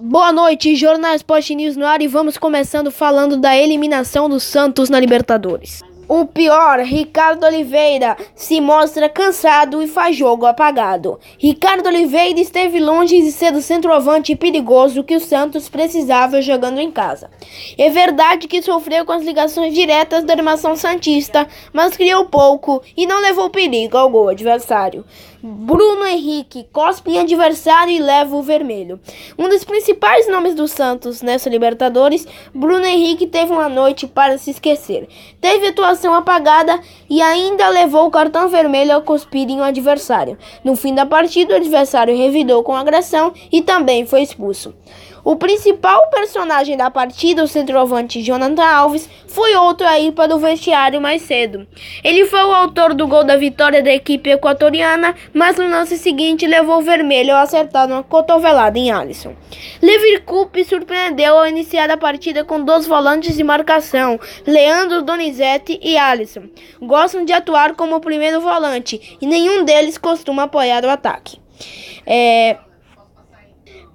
Boa noite, Jornal Sport News no ar, e vamos começando falando da eliminação do Santos na Libertadores. O pior, Ricardo Oliveira se mostra cansado e faz jogo apagado. Ricardo Oliveira esteve longe de ser o centroavante perigoso que o Santos precisava jogando em casa. É verdade que sofreu com as ligações diretas da armação santista, mas criou pouco e não levou perigo ao gol adversário. Bruno Henrique cospe em adversário e leva o vermelho. Um dos principais nomes do Santos nessa Libertadores, Bruno Henrique teve uma noite para se esquecer. Teve atuação apagada e ainda levou o cartão vermelho ao cuspir em um adversário. No fim da partida, o adversário revidou com agressão e também foi expulso. O principal personagem da partida, o centroavante Jonathan Alves, foi outro a ir para o vestiário mais cedo. Ele foi o autor do gol da vitória da equipe equatoriana, mas no lance seguinte levou o vermelho ao acertar uma cotovelada em Alisson. Levir Coupe surpreendeu ao iniciar a partida com dois volantes de marcação, Leandro Donizete e Alisson. Gostam de atuar como primeiro volante e nenhum deles costuma apoiar o ataque.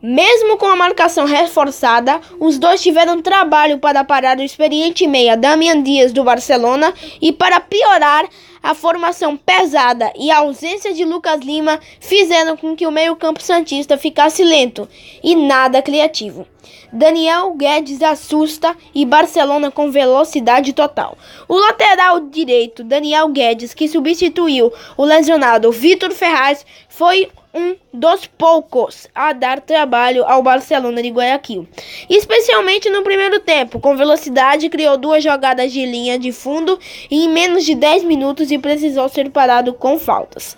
Mesmo com a marcação reforçada, os dois tiveram trabalho para parar o experiente meia Damian Dias do Barcelona e, para piorar, a formação pesada e a ausência de Lucas Lima fizeram com que o meio-campo santista ficasse lento e nada criativo. Daniel Guedes assusta e Barcelona com velocidade total. O lateral direito Daniel Guedes, que substituiu o lesionado Vítor Ferraz, foi um dos poucos a dar trabalho ao Barcelona de Guayaquil, especialmente no primeiro tempo. Com velocidade, criou duas jogadas de linha de fundo em menos de 10 minutos e precisou ser parado com faltas.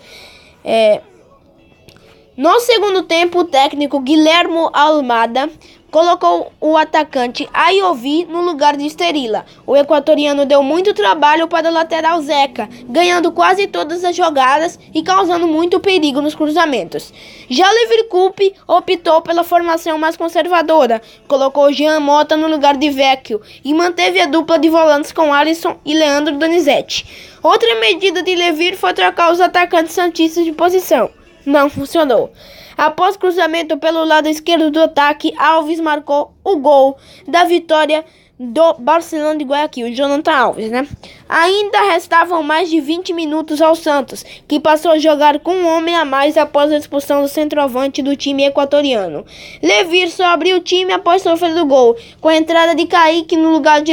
No segundo tempo, o técnico Guilhermo Almada colocou o atacante Ayoví no lugar de Estrella. O equatoriano deu muito trabalho para o lateral Zeca, ganhando quase todas as jogadas e causando muito perigo nos cruzamentos. Já Levir Coupe optou pela formação mais conservadora, colocou Jean Mota no lugar de Vecchio e manteve a dupla de volantes com Alisson e Leandro Donizete. Outra medida de Levir foi trocar os atacantes santistas de posição. Não funcionou. Após cruzamento pelo lado esquerdo do ataque, Alves marcou o gol da vitória do Barcelona de Guayaquil, Jonathan Alves, Ainda restavam mais de 20 minutos ao Santos, que passou a jogar com um homem a mais após a expulsão do centroavante do time equatoriano. Levir só abriu o time após sofrer o gol, com a entrada de Kaique no lugar de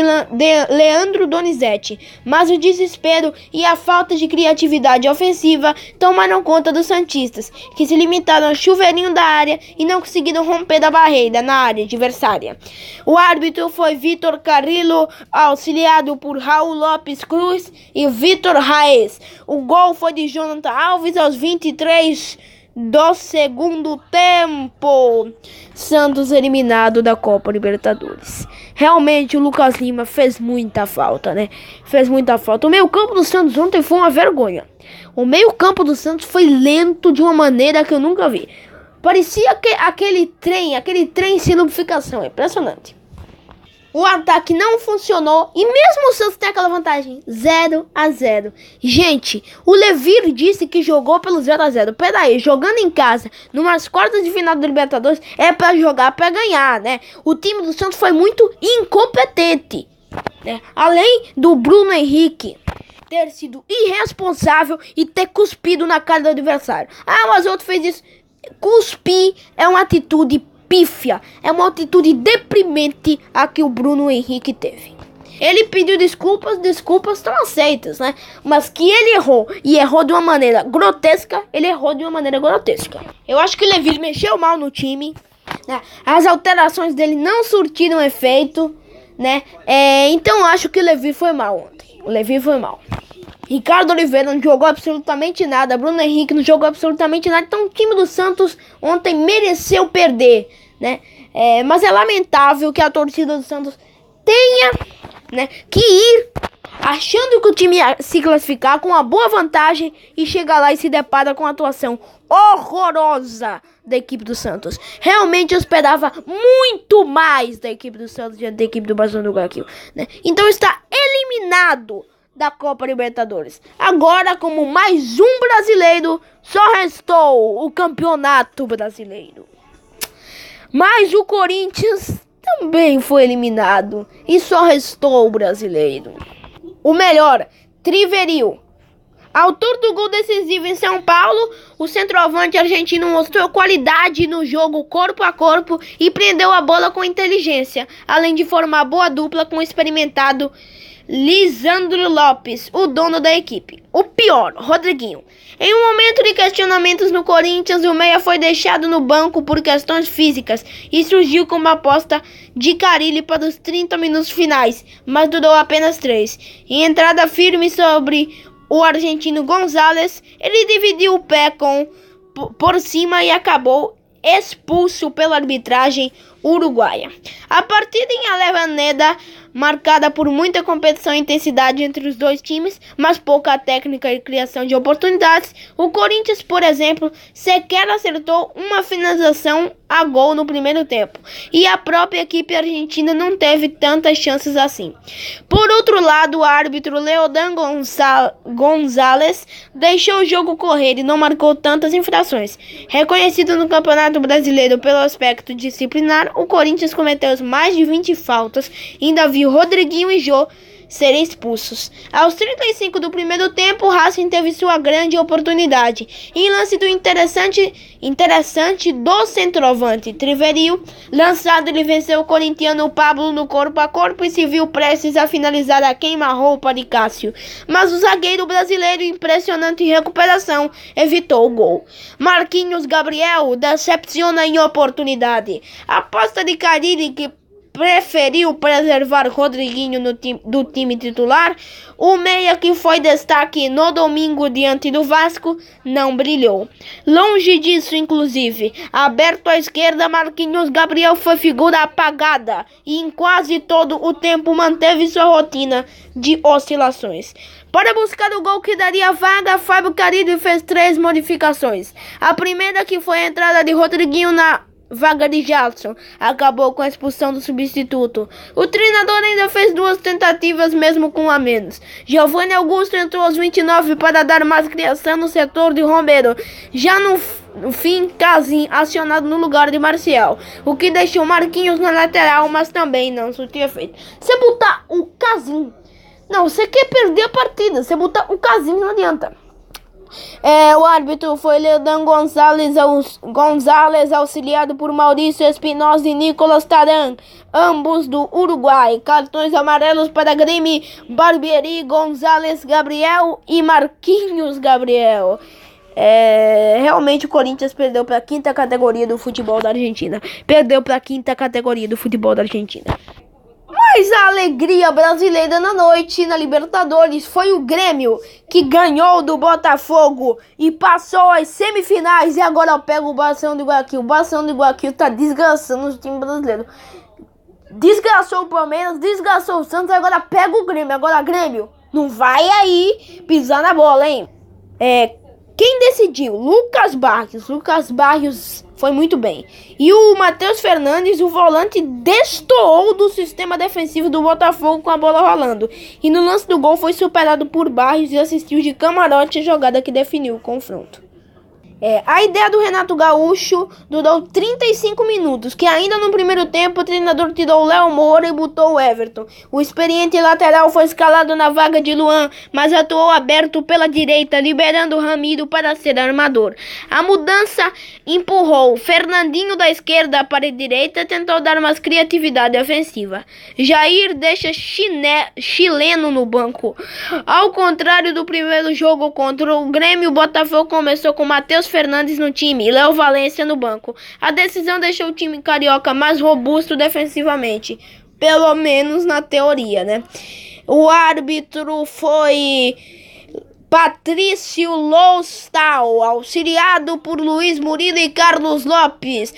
Leandro Donizete. Mas o desespero e a falta de criatividade ofensiva tomaram conta dos santistas, que se limitaram ao chuveirinho da área e não conseguiram romper a barreira na área adversária. O árbitro foi Vitor Carrillo, auxiliado por Raul Lopes Cruz e Vitor Raes. O gol foi de Jonathan Alves aos 23 do segundo tempo. Santos eliminado da Copa Libertadores. Realmente o Lucas Lima fez muita falta, Fez muita falta. O meio-campo do Santos ontem foi uma vergonha. O meio-campo do Santos foi lento de uma maneira que eu nunca vi. Parecia que aquele trem sem lubrificação. É impressionante. O ataque não funcionou e mesmo o Santos tem aquela vantagem 0-0. Gente, o Levir disse que jogou pelo 0-0. Peraí, jogando em casa, numas quartas de final da Libertadores, é pra jogar pra ganhar, O time do Santos foi muito incompetente, Além do Bruno Henrique ter sido irresponsável e ter cuspido na cara do adversário. Mas outro fez isso. Cuspir é uma atitude pífia, é uma atitude deprimente a que o Bruno Henrique teve. Ele pediu desculpas estão aceitas, Mas que ele errou, e errou de uma maneira grotesca, Eu acho que o Levir mexeu mal no time, As alterações dele não surtiram efeito, Então eu acho que o Levir foi mal ontem. Ricardo Oliveira não jogou absolutamente nada. Bruno Henrique não jogou absolutamente nada. Então o time do Santos ontem mereceu perder, Mas é lamentável que a torcida do Santos tenha, que ir achando que o time ia se classificar com uma boa vantagem e chega lá e se depara com a atuação horrorosa da equipe do Santos. Realmente eu esperava muito mais da equipe do Santos diante da equipe do Barcelona do Guayaquil, Então está eliminado da Copa Libertadores. Agora, como mais um brasileiro, só restou o Campeonato Brasileiro. Mas o Corinthians também foi eliminado e só restou o brasileiro. O melhor, Triverio. Autor do gol decisivo em São Paulo, o centroavante argentino mostrou qualidade no jogo corpo a corpo e prendeu a bola com inteligência, além de formar boa dupla com o experimentado Lisandro Lopes, o dono da equipe. O pior, Rodriguinho. Em um momento de questionamentos no Corinthians, o meia foi deixado no banco por questões físicas e surgiu como aposta de Carille para os 30 minutos finais, mas durou apenas 3. Em entrada firme sobre o argentino Gonzalez, ele dividiu o pé por cima e acabou expulso pela arbitragem uruguaia. A partida em Avellaneda, marcada por muita competição e intensidade entre os dois times, mas pouca técnica e criação de oportunidades, o Corinthians, por exemplo, sequer acertou uma finalização a gol no primeiro tempo, e a própria equipe argentina não teve tantas chances assim. Por outro lado, o árbitro Leodan Gonzalez deixou o jogo correr e não marcou tantas infrações. Reconhecido no Campeonato Brasileiro pelo aspecto disciplinar, o Corinthians cometeu mais de 20 faltas e ainda viu Rodriguinho e Jô serem expulsos. Aos 35 do primeiro tempo, o Racing teve sua grande oportunidade. Em lance do interessante do centroavante Triverio, lançado, ele venceu o corintiano Pablo no corpo a corpo e se viu prestes a finalizar a queima-roupa de Cássio. Mas o zagueiro brasileiro, impressionante recuperação, evitou o gol. Marquinhos Gabriel decepciona em oportunidade. A aposta de Carille, que preferiu preservar Rodriguinho do time titular, o meia que foi destaque no domingo diante do Vasco não brilhou. Longe disso, inclusive, aberto à esquerda, Marquinhos Gabriel foi figura apagada e em quase todo o tempo manteve sua rotina de oscilações. Para buscar o gol que daria vaga, Fábio Carille fez 3 modificações. A primeira, que foi a entrada de Rodriguinho na vaga de Jadson, acabou com a expulsão do substituto. O treinador ainda fez 2 tentativas mesmo com a menos. Giovanni Augusto entrou aos 29 para dar mais criação no setor de Romero. Já no fim, Casim acionado no lugar de Marcial, o que deixou Marquinhos na lateral, mas também não surtiu efeito. Você botar o Casim, não, você quer perder a partida. Você botar o Casim não adianta. O árbitro foi Leodan Gonzalez, auxiliado por Maurício Espinosa e Nicolas Taran, ambos do Uruguai. Cartões amarelos para Grêmio, Barbieri, Gonzalez Gabriel e Marquinhos Gabriel. Realmente o Corinthians perdeu para a 5ª categoria do futebol da Argentina. Mas a alegria brasileira na noite na Libertadores foi o Grêmio, que ganhou do Botafogo e passou às semifinais. E agora eu pego o Barcelona do Guayaquil. O Barcelona do Guayaquil tá desgraçando o time brasileiro. Desgraçou o Palmeiras, desgraçou o Santos, agora pega o Grêmio. Agora, Grêmio, não vai aí pisar na bola, hein? Quem decidiu? Lucas Barrios foi muito bem. E o Matheus Fernandes, o volante, destoou do sistema defensivo do Botafogo com a bola rolando. E no lance do gol foi superado por Barrios e assistiu de camarote a jogada que definiu o confronto. A ideia do Renato Gaúcho durou 35 minutos, que ainda no primeiro tempo o treinador tirou o Léo Moura e botou o Everton. O experiente lateral foi escalado na vaga de Luan, mas atuou aberto pela direita, liberando Ramiro para ser armador. A mudança empurrou Fernandinho da esquerda para a direita e tentou dar mais criatividade ofensiva. Jair deixa chileno no banco. Ao contrário do primeiro jogo contra o Grêmio, o Botafogo começou com Matheus Fernandes no time e Léo Valência no banco. A decisão deixou o time carioca mais robusto defensivamente, pelo menos na teoria, né? O árbitro foi Patrício Lostal, auxiliado por Luiz Murilo e Carlos Lopes.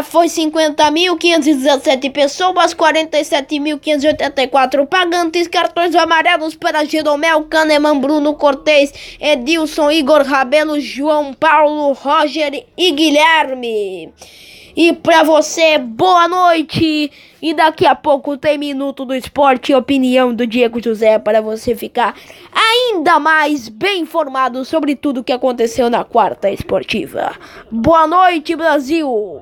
Foi 50.517 pessoas, 47.584 pagantes. Cartões amarelos para Jeromel, Kahneman, Bruno Cortez, Edilson, Igor Rabelo, João Paulo, Roger e Guilherme. E pra você, boa noite. E daqui a pouco tem Minuto do Esporte e opinião do Diego José para você ficar ainda mais bem informado sobre tudo o que aconteceu na quarta esportiva. Boa noite, Brasil.